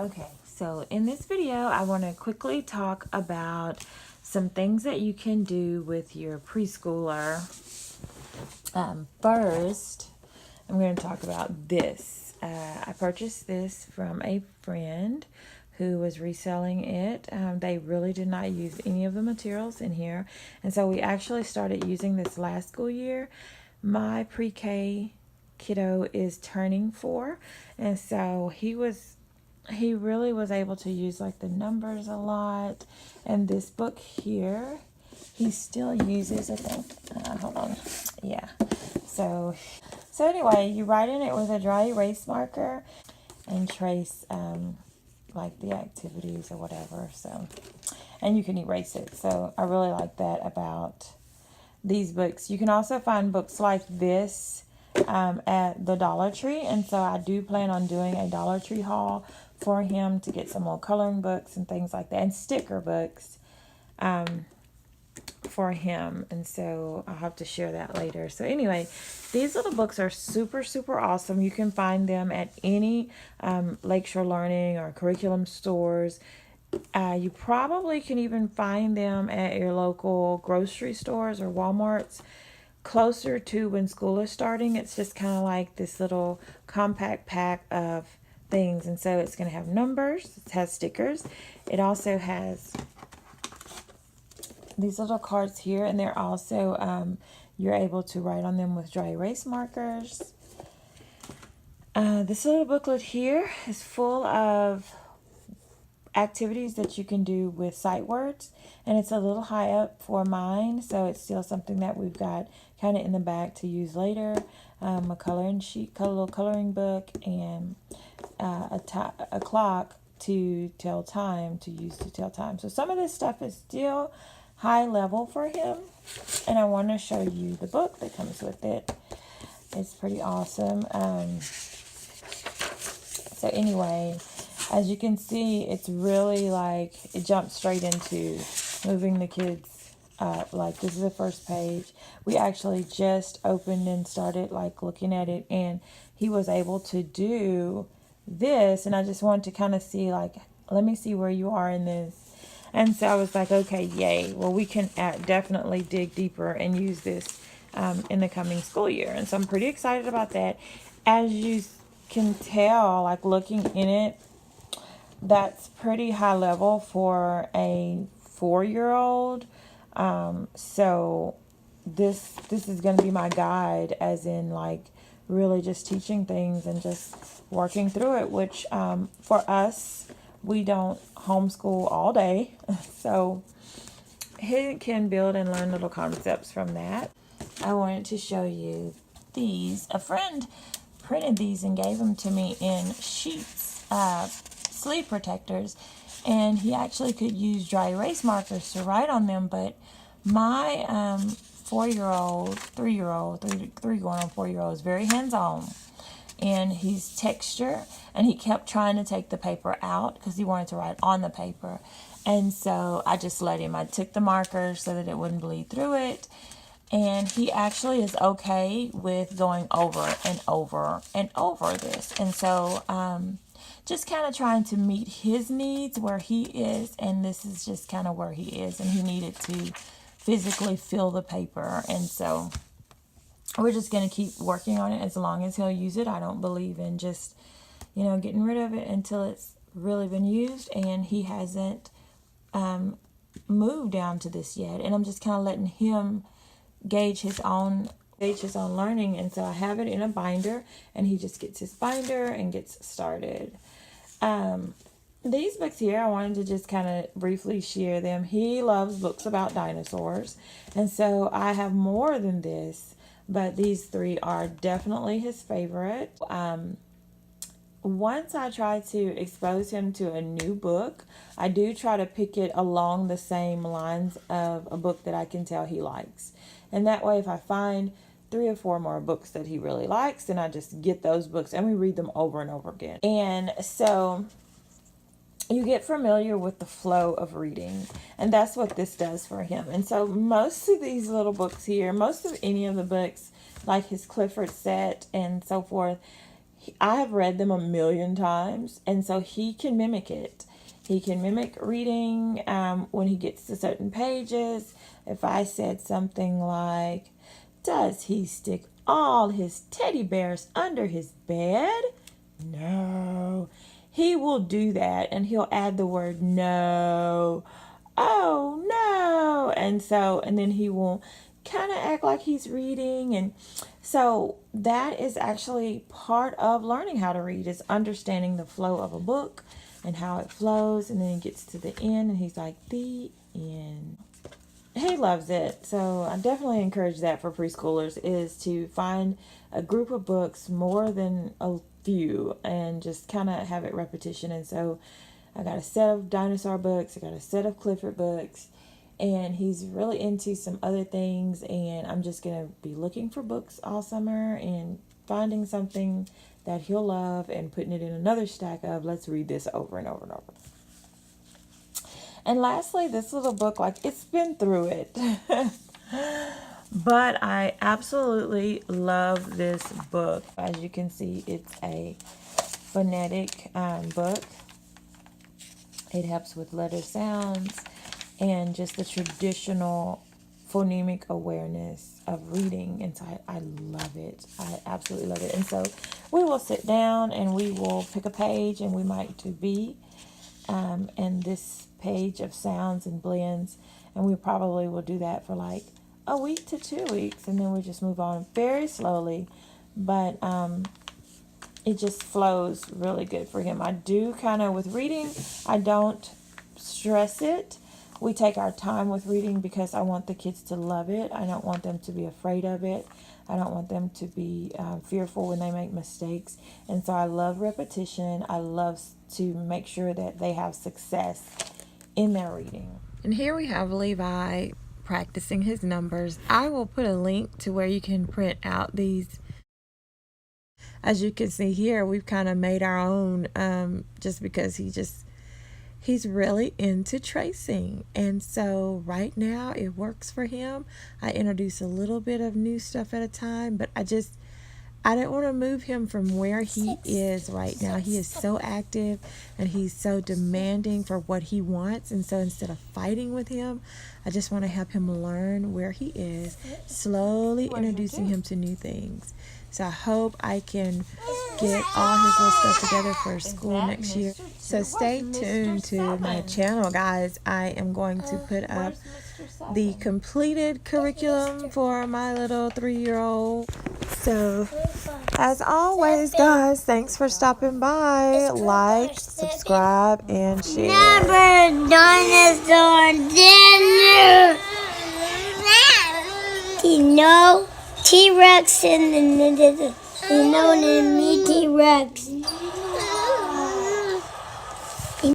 Okay, so in this video, I want to quickly talk about some things that you can do with your preschooler. First, I'm going to talk about this. I purchased this from a friend who was reselling it. They really did not use any of the materials in here. And so we actually started using this last school year. My pre-K kiddo is turning 4. And so he really was able to use like the numbers a lot. And this book here, he still uses, I think. Hold on. Yeah. So anyway, you write in it with a dry erase marker and trace like the activities or whatever. So, and you can erase it. So I really like that about these books. You can also find books like this at the Dollar Tree. And so I do plan on doing a Dollar Tree haul for him to get some more coloring books and things like that, and sticker books for him. And so I'll have to share that later. So anyway, these little books are super, super awesome. You can find them at any Lakeshore Learning or curriculum stores. You probably can even find them at your local grocery stores or Walmarts closer to when school is starting. It's just kind of like this little compact pack of things. And so it's going to have numbers, it has stickers, it also has these little cards here, and they're also you're able to write on them with dry erase markers. This little booklet here is full of activities that you can do with sight words, and it's a little high up for mine, so it's still something that we've got kind of in the back to use later. A coloring sheet, a little coloring book, and a clock to tell time, to use to tell time. So some of this stuff is still high level for him, and I want to show you the book that comes with it. It's pretty awesome. So anyway, as you can see, it's really like it jumps straight into moving the kids up. Like, this is the first page. We actually just opened and started like looking at it, and he was able to do this, and I just wanted to kind of see, like, let me see where you are in this. And so I was like, okay, yay. Well, we can definitely dig deeper and use this in the coming school year. And so I'm pretty excited about that. As you can tell, like looking in it, that's pretty high level for a 4-year-old. So this is going to be my guide, as in like really just teaching things and just working through it, which for us, we don't homeschool all day. So he can build and learn little concepts from that. I wanted to show you these. A friend printed these and gave them to me in sheets, sleeve protectors, and he actually could use dry erase markers to write on them, but my 4-year-old, 3-year-old, 3 going on 4-year-old is very hands-on, and he's texture, and he kept trying to take the paper out because he wanted to write on the paper. And so I just let him. I took the marker so that it wouldn't bleed through it. And he actually is okay with going over and over and over this. And so just kind of trying to meet his needs where he is. And this is just kind of where he is. And he needed to physically fill the paper. And so we're just going to keep working on it as long as he'll use it. I don't believe in just, getting rid of it until it's really been used. And he hasn't moved down to this yet. And I'm just kind of letting him gauge his own learning. And so I have it in a binder, and he just gets his binder and gets started. These books here, I wanted to just kind of briefly share them. He loves books about dinosaurs, and so I have more than this, but these 3 are definitely his favorite. Once I try to expose him to a new book, I do try to pick it along the same lines of a book that I can tell he likes. And that way, if I find 3 or 4 more books that he really likes, then I just get those books and we read them over and over again. And so you get familiar with the flow of reading, and that's what this does for him. And so most of these little books here, most of any of the books, like his Clifford set and so forth, I have read them a million times, and so he can mimic it. He can mimic reading when he gets to certain pages. If I said something like, does he stick all his teddy bears under his bed? No. He will do that, and he'll add the word no. Oh, no. And then he will kind of act like he's reading. And so that is actually part of learning how to read, is understanding the flow of a book and how it flows. And then he gets to the end and he's like, the end. He loves it. So I definitely encourage that for preschoolers, is to find a group of books, more than a few, and just kind of have it repetition. And so I got a set of dinosaur books, I got a set of Clifford books, and he's really into some other things, and I'm just going to be looking for books all summer and finding something that he'll love and putting it in another stack of, let's read this over and over and over. And lastly, this little book, like, it's been through it. But I absolutely love this book. As you can see, it's a phonetic book. It helps with letter sounds and just the traditional phonemic awareness of reading. And so I love it. I absolutely love it. And so we will sit down and we will pick a page, and we might do B. And this page of sounds and blends, and we probably will do that for like a week to 2 weeks, and then we just move on very slowly, but it just flows really good for him. I do kind of, with reading, I don't stress it. We take our time with reading because I want the kids to love it. I don't want them to be afraid of it. I don't want them to be fearful when they make mistakes. And so I love repetition. I love to make sure that they have success in their reading. And here we have Levi practicing his numbers. I will put a link to where you can print out these. As you can see here, we've kind of made our own just because he's really into tracing. And so right now it works for him. I introduce a little bit of new stuff at a time, but I don't want to move him from where he is right now. He is so active and he's so demanding for what he wants. And so instead of fighting with him, I just want to help him learn where he is, slowly introducing him to new things. So I hope I can get all his little stuff together for school next year. So stay tuned to my channel, guys. I am going to put up the completed curriculum for my little 3-year-old. So as always, guys, thanks for stopping by. Like, subscribe, and share. Number dinosaur dinner. T-Rex and the me T-Rex.